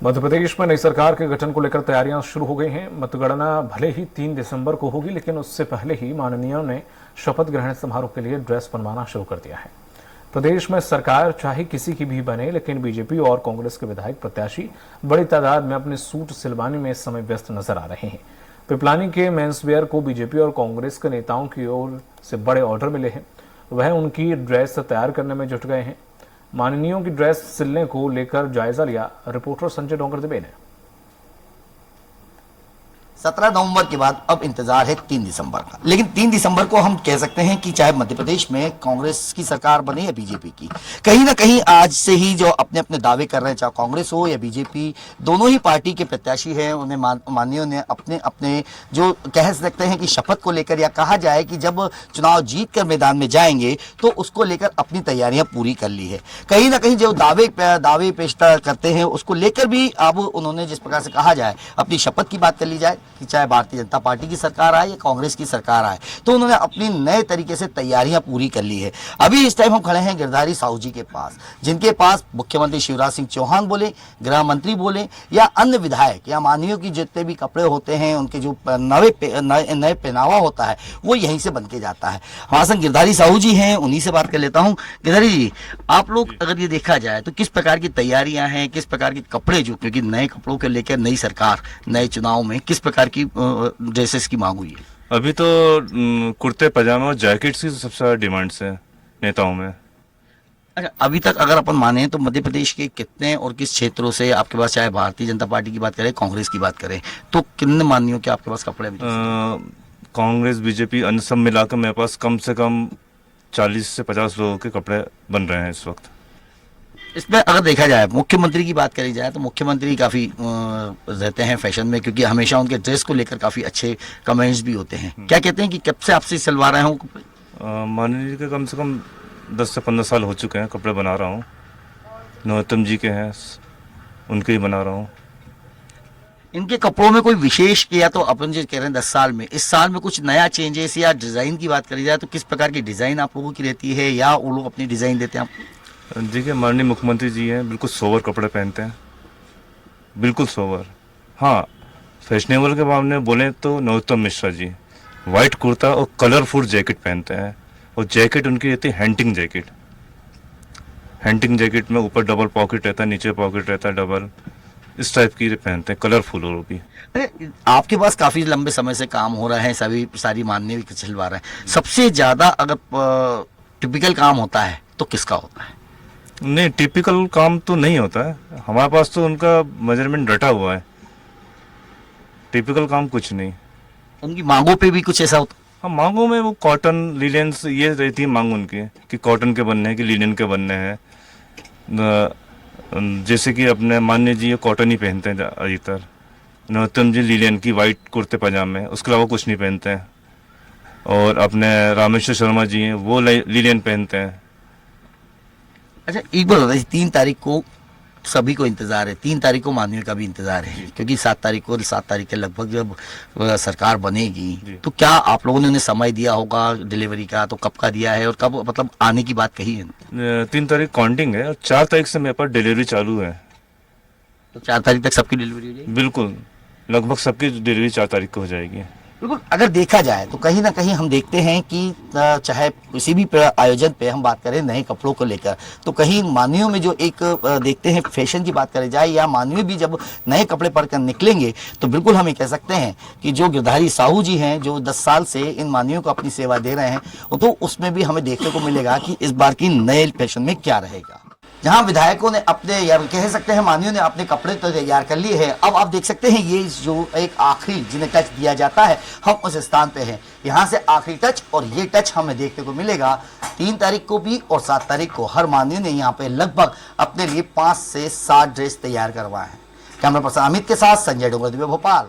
मध्य प्रदेश में नई सरकार के गठन को लेकर तैयारियां शुरू हो गई हैं। मतगणना भले ही 3 दिसंबर को होगी, लेकिन उससे पहले ही माननीयों ने शपथ ग्रहण समारोह के लिए ड्रेस बनवाना शुरू कर दिया है। प्रदेश में सरकार चाहे किसी की भी बने, लेकिन बीजेपी और कांग्रेस के विधायक प्रत्याशी बड़ी तादाद में अपने सूट सिलवाने में इस समय व्यस्त नजर आ रहे हैं। पिपलानी के मेंसवेयर को बीजेपी और कांग्रेस के नेताओं की ओर से बड़े ऑर्डर मिले हैं। वह उनकी ड्रेस तैयार करने में जुट गए हैं। माननीयों की ड्रेस सिलने को लेकर जायजा लिया रिपोर्टर संजय डोंगर दुबे ने। 17 नवंबर के बाद अब इंतजार है 3 दिसंबर का। लेकिन 3 दिसंबर को हम कह सकते हैं कि चाहे मध्य प्रदेश में कांग्रेस की सरकार बने या बीजेपी की, कहीं ना कहीं आज से ही जो अपने अपने दावे कर रहे हैं, चाहे कांग्रेस हो या बीजेपी, दोनों ही पार्टी के प्रत्याशी हैं, उन्हें माननीयों ने अपने अपने जो कह सकते हैं कि शपथ को लेकर, या कहा जाए कि जब चुनाव जीत कर मैदान में जाएंगे तो उसको लेकर अपनी तैयारियां पूरी कर ली है। कहीं ना कहीं जो दावे पेश करते हैं उसको लेकर भी अब उन्होंने जिस प्रकार से कहा जाए अपनी शपथ की बात कर ली जाए कि चाहे भारतीय जनता पार्टी की सरकार आए या कांग्रेस की सरकार आए, तो उन्होंने अपनी नए तरीके से तैयारियां पूरी कर ली है। अभी इस टाइम हम खड़े हैं गिरधारी साहू जी के पास, जिनके पास मुख्यमंत्री शिवराज सिंह चौहान बोले, गृह मंत्री बोले या अन्य विधायक या माननीयों की जितने भी कपड़े होते हैं, उनके जो नए पहनावा होता है वो यहीं से बन के जाता है। हमारे संग गिरधारी साहू जी हैं, उन्हीं से बात कर लेता हूँ। गिरधारी जी, आप लोग अगर ये देखा जाए तो किस प्रकार की तैयारियां हैं, किस प्रकार के कपड़े, जो क्योंकि नए कपड़ों के लेकर नई सरकार नए चुनाव में किस प्रकार की ड्रेसेस की मांग हुई है? अभी तो कुर्ते पजामे और जैकेट्स की सबसे ज्यादा डिमांड्स है नेताओं में। अच्छा, अभी तक अगर अपन माने तो मध्य प्रदेश के कितने और किस क्षेत्रों से आपके पास, चाहे भारतीय जनता पार्टी की बात करें, कांग्रेस की बात करें, तो कितने माननीयों के आपके पास कपड़े अभी? कांग्रेस, बीजेपी, अन्य सब मिलाकर मेरे पास कम से कम 40 से 50 लोगों के कपड़े बन रहे हैं इस वक्त। इसमें अगर देखा जाए, मुख्यमंत्री की बात करी जाए तो मुख्यमंत्री काफी रहते हैं फैशन में, क्योंकि हमेशा उनके ड्रेस को लेकर काफी अच्छे कमेंट्स भी होते हैं। क्या कहते हैं कि कब से आपसे सिलवा रहे हैं? माननीय जी के कम से कम 10 से 15 साल हो चुके हैं कपड़े बना रहा हूँ। नरोत्तम जी के हैं, उनके ही बना रहा हूँ। इनके कपड़ों में कोई विशेष, या तो अपन जो कह रहे हैं 10 साल में, इस साल में कुछ नया चेंजेस या डिजाइन की बात करी जाए तो किस प्रकार की डिजाइन आप लोगों की रहती है, या वो लोग अपनी डिजाइन देते हैं आपको? देखिए, माननीय मुख्यमंत्री जी हैं, बिल्कुल सोवर कपड़े पहनते हैं, बिल्कुल सोवर। हाँ, फैशनेबल के मामले में बोले तो नरोत्तम मिश्रा जी वाइट कुर्ता और कलरफुल जैकेट पहनते हैं, और जैकेट उनकी रहती है हंटिंग जैकेट। हंटिंग जैकेट में ऊपर डबल पॉकेट रहता है, नीचे पॉकेट रहता है डबल, इस टाइप की पहनते हैं, कलरफुल और भी। अरे, आपके पास काफी लंबे समय से काम हो रहा है, सारी माननीय सिलवा रहे हैं। सबसे ज्यादा अगर टिपिकल काम होता है तो किसका होता है? नहीं, टिपिकल काम तो नहीं होता है हमारे पास, तो उनका मेजरमेंट रटा हुआ है। टिपिकल काम कुछ नहीं। उनकी मांगों पे भी कुछ ऐसा होता? हाँ, मांगों में वो कॉटन, लिनेंस, ये रहती है मांग उनकी, कि कॉटन के बनने हैं कि लिनेन के बनने हैं। जैसे कि अपने मान्य जी ये कॉटन ही पहनते हैं अधिकतर, नरोत्तम जी लिनेन की वाइट कुर्ते पजामे, उसके अलावा कुछ नहीं पहनते हैं। और अपने रामेश्वर शर्मा जी हैं, वो लिनेन पहनते हैं। अच्छा, एक बात बताइए, 3 तारीख को सभी को इंतजार है, 3 तारीख को माननीय का भी इंतजार है, क्योंकि 7 तारीख के लगभग जब सरकार बनेगी तो क्या आप लोगों ने उन्हें समय दिया होगा डिलीवरी का, तो कब का दिया है और कब मतलब आने की बात कही है? 3 तारीख काउंटिंग है और 4 तारीख से मेरे पास डिलीवरी चालू है। तो 4 तारीख तक सबकी डिलीवरी हो जाएगी? बिल्कुल, लगभग सबकी डिलीवरी 4 तारीख को हो जाएगी। बिल्कुल। अगर देखा जाए तो कहीं ना कहीं हम देखते हैं कि चाहे किसी भी आयोजन पे हम बात करें नए कपड़ों को लेकर, तो कहीं माननीयों में जो एक देखते हैं फैशन की बात करी जाए, या माननीय भी जब नए कपड़े पहनकर निकलेंगे तो बिल्कुल हम ये कह सकते हैं कि जो गिरधारी साहू जी हैं, जो 10 साल से इन माननीयों को अपनी सेवा दे रहे हैं, तो उसमें भी हमें देखने को मिलेगा कि इस बार की नए फैशन में क्या रहेगा। जहां विधायकों ने अपने, या कह सकते हैं माननीयों ने अपने कपड़े तो तैयार कर लिए हैं, अब आप देख सकते हैं ये जो एक आखिरी जिन्हें टच दिया जाता है, हम उस स्थान पे हैं। यहां से आखिरी टच, और ये टच हमें देखने को मिलेगा 3 तारीख को भी और 7 तारीख को। हर माननीय ने यहाँ पे लगभग अपने लिए 5 से 7 ड्रेस तैयार करवाए हैं। कैमरा पर्सन अमित के साथ संजय डोंगर दुबे, भोपाल।